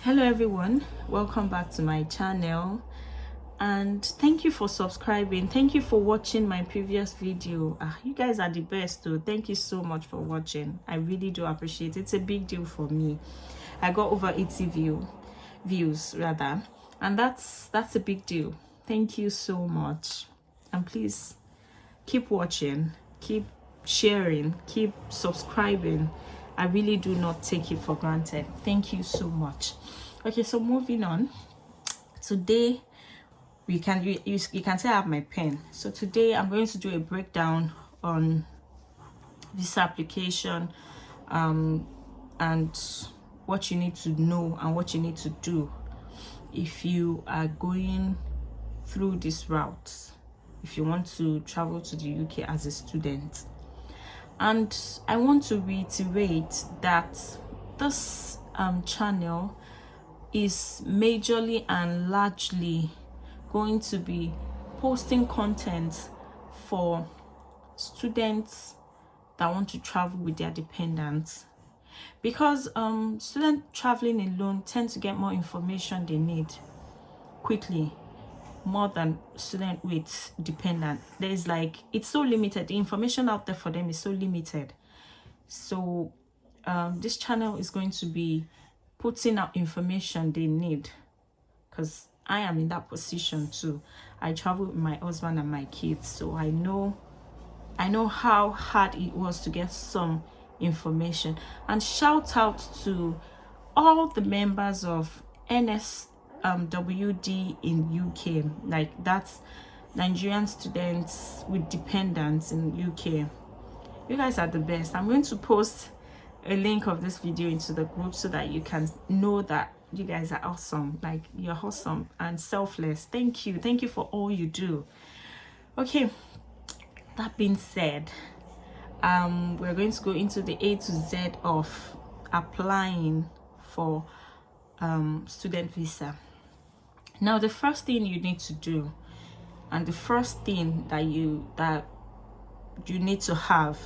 Hello everyone, welcome back to my channel and thank you for subscribing. Thank you for watching my previous video. You guys are the best though. Thank you so much for watching. I really do appreciate it. It's a big deal for me. I got over 80 views rather, and that's a big deal. Thank you so much, and please keep watching, keep sharing, keep subscribing. I really do not take it for granted. Thank you so much. Okay, so moving on. Today you can say I have my pen. So today I'm going to do a breakdown on visa application and what you need to know and what you need to do if you are going through this route, if you want to travel to the UK as a student. And I want to reiterate that this channel is majorly and largely going to be posting content for students that want to travel with their dependents, because students traveling alone tend to get more information they need quickly, more than student with dependent. There's it's so limited. The information out there for them is so limited. So this channel is going to be putting out information they need, because I am in that position too. I travel with my husband and my kids, so I know how hard it was to get some information. And shout out to all the members of NSWD in UK, that's Nigerian students with dependents in UK. You guys are the best. I'm going to post a link of this video into the group so that you can know that you guys are awesome. You're awesome and selfless. Thank you for all you do. Okay, that being said, we're going to go into the A to Z of applying for student visa. Now, the first thing you need to do, and the first thing that you need to have,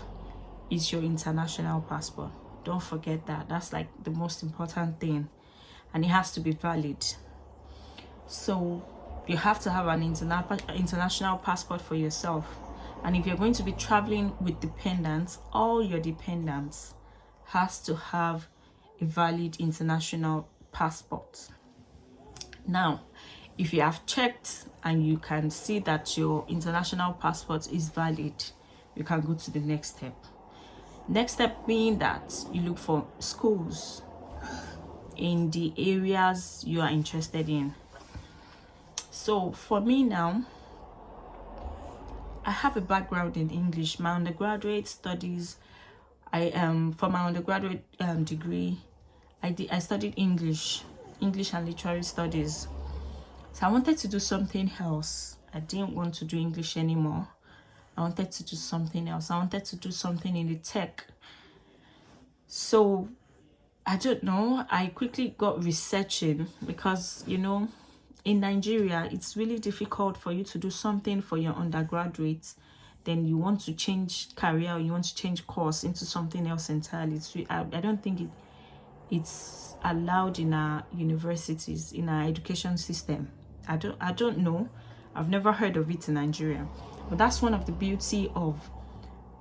is your international passport. Don't forget that. That's the most important thing, and it has to be valid. So you have to have an international passport for yourself. And if you're going to be traveling with dependents, all your dependents has to have a valid international passport. Now, if you have checked and you can see that your international passport is valid, you can go to the next step. Next step being that you look for schools in the areas you are interested in. So for me now, I have a background in English. My undergraduate studies, for my undergraduate degree, I studied English and literary studies. So I wanted to do something else. I didn't want to do English anymore. I wanted to do something else. I wanted to do something in the tech. So I don't know, I quickly got researching, because in Nigeria it's really difficult for you to do something for your undergraduate, then you want to change career, or you want to change course into something else entirely. I don't think it's allowed in our universities, in our education system. I don't know, I've never heard of it in Nigeria. But that's one of the beauty of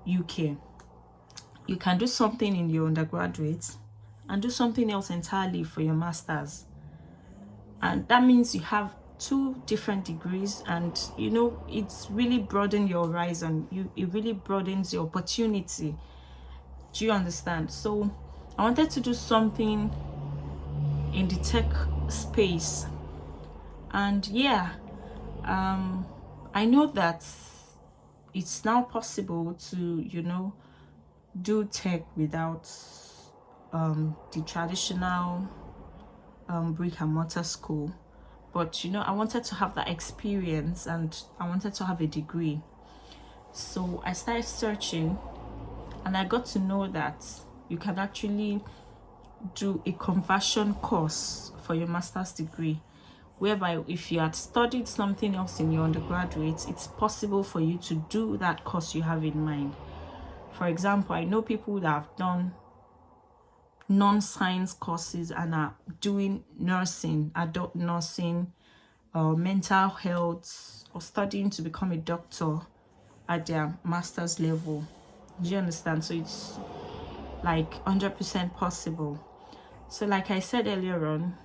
UK. You can do something in your undergraduate and do something else entirely for your masters, and that means you have 2 different degrees, and it's really broadened your horizon. It really broadens your opportunity. Do you understand? So I wanted to do something in the tech space, and I know that it's now possible to do tech without the traditional brick and mortar school. But I wanted to have that experience, and I wanted to have a degree. So I started searching, and I got to know that you can actually do a conversion course for your master's degree, whereby if you had studied something else in your undergraduate, it's possible for you to do that course you have in mind. For example, I know people that have done non-science courses and are doing nursing, adult nursing, mental health, or studying to become a doctor at their master's level. Do you understand? So it's like 100% possible. So like I said earlier on,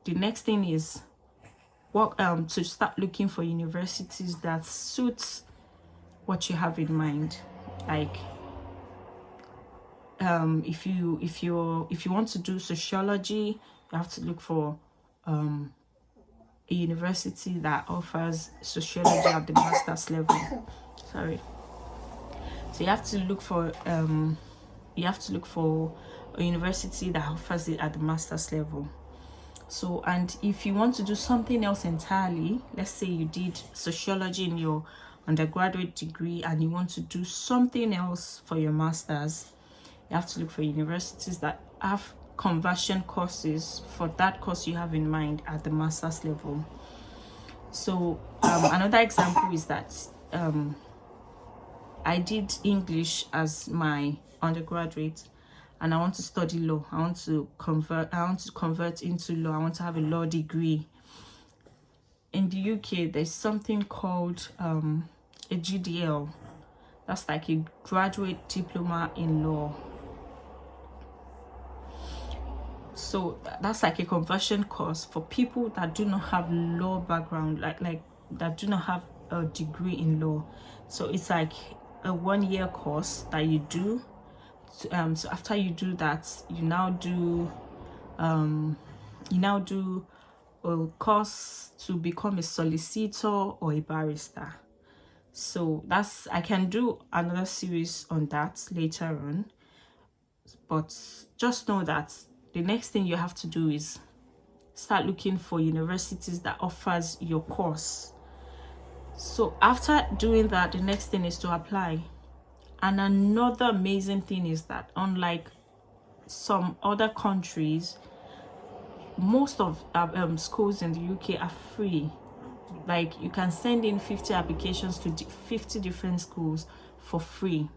the next thing is to start looking for universities that suits what you have in mind. Like if you want to do sociology, you have to look for a university that offers sociology at the master's level. Sorry. So you have to look for a university that offers it at the master's level. So, and if you want to do something else entirely, let's say you did sociology in your undergraduate degree and you want to do something else for your master's, you have to look for universities that have conversion courses for that course you have in mind at the master's level. So another example is that I did English as my undergraduate, and I want to study law. I want to convert into law. I want to have a law degree. In the UK, there's something called a GDL. That's like a graduate diploma in law. So that's like a conversion course for people that do not have law background, like that do not have a degree in law. So it's like a 1-year course that you do. So after you do that, you now do a course to become a solicitor or a barrister. So I can do another series on that later on, but just know that the next thing you have to do is start looking for universities that offers your course. So after doing that, the next thing is to apply. And another amazing thing is that unlike some other countries, most of schools in the UK are free. Like you can send in 50 applications to 50 different schools for free.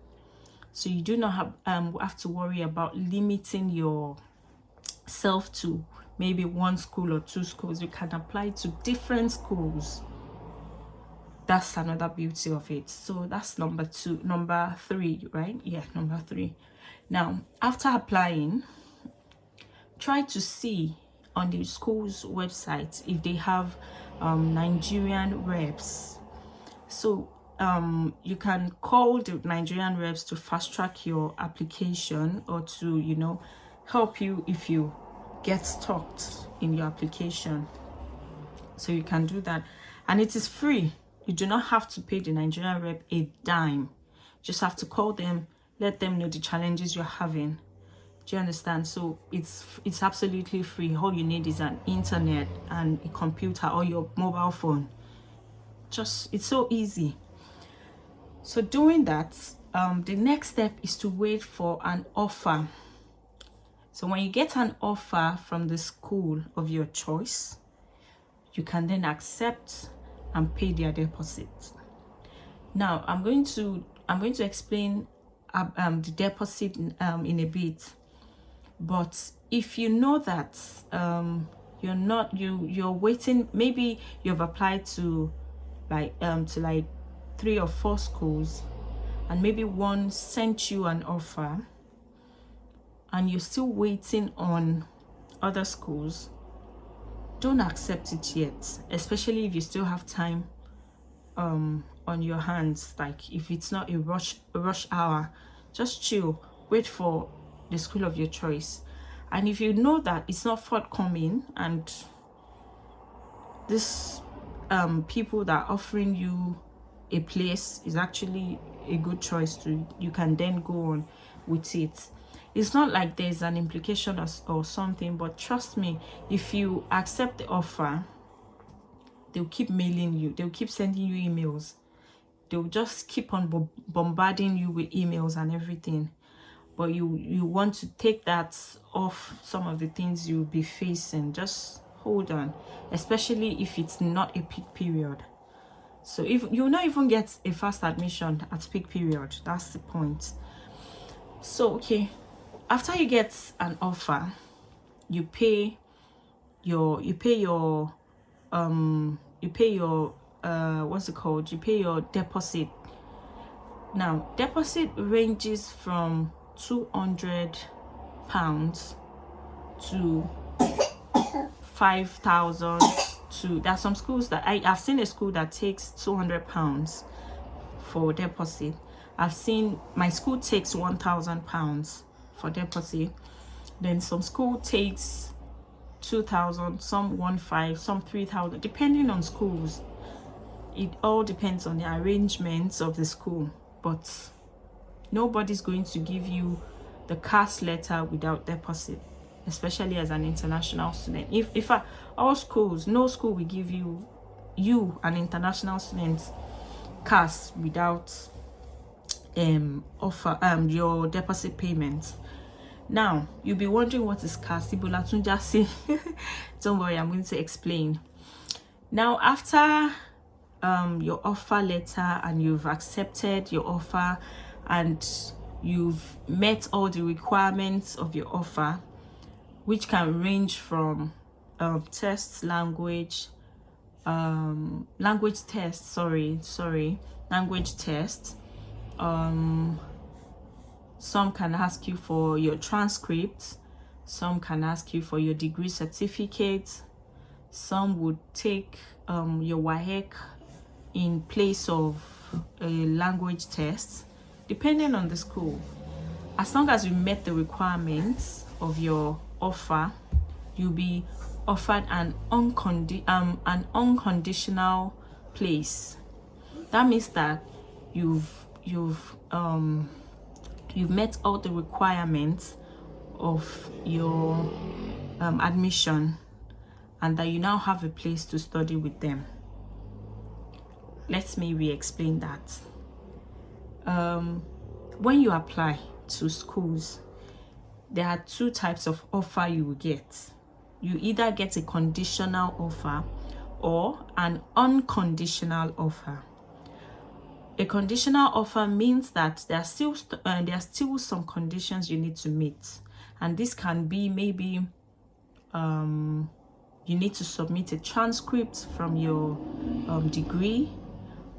So you do not have to worry about limiting yourself to maybe one school or two schools. You can apply to different schools. That's another beauty of it. So that's number 3, right? Yeah, number 3. Now, after applying, try to see on the school's website if they have Nigerian reps. So you can call the Nigerian reps to fast track your application, or to help you if you get stuck in your application. So you can do that, and it is free. You do not have to pay the Nigerian rep a dime. You just have to call them, let them know the challenges you're having. Do you understand? So it's absolutely free. All you need is an internet and a computer or your mobile phone. It's so easy. So doing that, the next step is to wait for an offer. So when you get an offer from the school of your choice, you can then accept and pay their deposit. Now I'm going to explain the deposit in a bit. But if you know that you're waiting, maybe you've applied to like 3 or 4 schools, and maybe one sent you an offer and you're still waiting on other schools, don't accept it yet, especially if you still have time on your hands. Like if it's not a rush hour, just chill, wait for the school of your choice. And if you know that it's not forthcoming and this people that are offering you a place is actually a good choice, you can then go on with it. It's not like there's an implication or something, but trust me, if you accept the offer, they'll keep mailing you, they'll keep sending you emails, they'll just keep on bombarding you with emails and everything. But you want to take that off some of the things you'll be facing. Just hold on, especially if it's not a peak period. So if you'll not even get a fast admission at peak period, that's the point. So okay, after you get an offer, you pay your what's it called, you pay your deposit. Now deposit ranges from £200 to 5,000 to, there's some schools that I've seen a school that takes £200 for deposit. I've seen my school takes £1,000 for deposit. Then some school takes 2,000, some 1,500, some 3,000, depending on schools. It all depends on the arrangements of the school, but nobody's going to give you the CAS letter without deposit, especially as an international student. If all schools, no school will give you an international student CAS without your deposit payment. Now you'll be wondering, what is CAS? Don't worry, I'm going to explain. Now after your offer letter, and you've accepted your offer and you've met all the requirements of your offer, which can range from language test, language test. Some can ask you for your transcript, some can ask you for your degree certificate, some would take your WAEC in place of a language test, depending on the school. As long as you met the requirements of your offer, you'll be offered an unconditional place. That means that you've met all the requirements of your admission, and that you now have a place to study with them. Let me re-explain that. When you apply to schools, there are two types of offer you will get. You either get a conditional offer or an unconditional offer. A conditional offer means that there are still some conditions you need to meet, and this can be maybe you need to submit a transcript from your degree,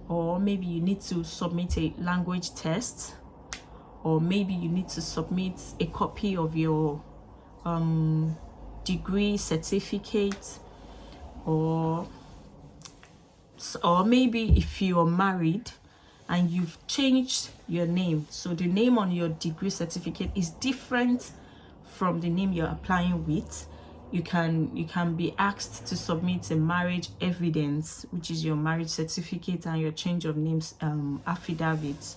or maybe you need to submit a language test, or maybe you need to submit a copy of your degree certificate, or maybe if you are married and you've changed your name, so the name on your degree certificate is different from the name you're applying with, you can be asked to submit a marriage evidence, which is your marriage certificate and your change of names affidavit.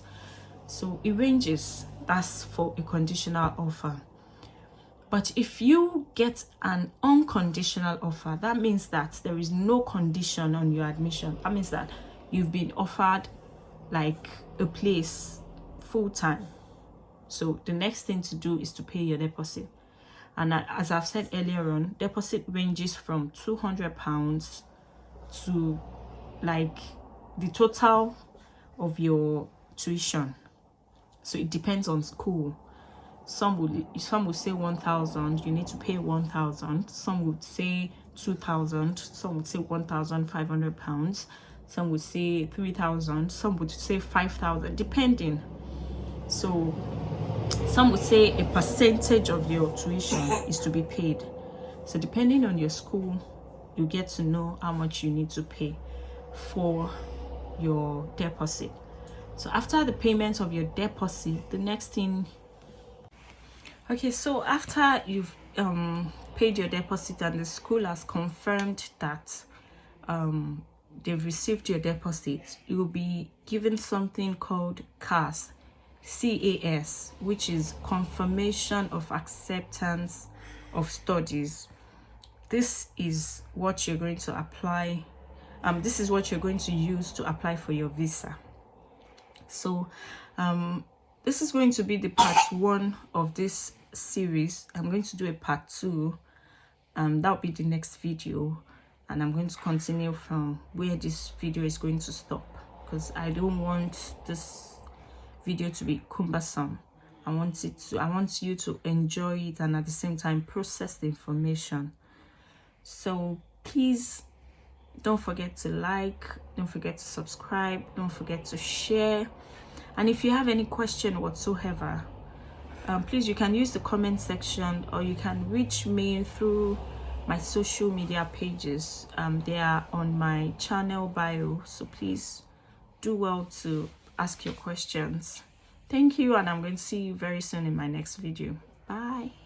So it ranges. That's for a conditional offer. But if you get an unconditional offer, that means that there is no condition on your admission. That means that you've been offered like a place full time. So the next thing to do is to pay your deposit. And as I've said earlier on, deposit ranges from £200 to like the total of your tuition. So it depends on school. Some would say 1,000, you need to pay 1,000. Some would say 2,000. Some would say £1,500. Some would say 3,000. Some would say 5,000, depending. So some would say a percentage of your tuition is to be paid. So depending on your school, you get to know how much you need to pay for your deposit. So after the payment of your deposit, the next thing, okay, so after you've paid your deposit and the school has confirmed that they've received your deposit, you will be given something called CAS, which is Confirmation of Acceptance of Studies. This is what you're going to apply. This is what you're going to use to apply for your visa. So this is going to be the part 1 of this series. I'm going to do a part 2. That'll be the next video, and I'm going to continue from where this video is going to stop, because I don't want this video to be cumbersome. I want you to enjoy it and at the same time process the information. So please don't forget to like, don't forget to subscribe, don't forget to share. And if you have any question whatsoever, please, you can use the comment section, or you can reach me through my social media pages. They are on my channel bio, so please do well to ask your questions. Thank you, and I'm going to see you very soon in my next video. Bye.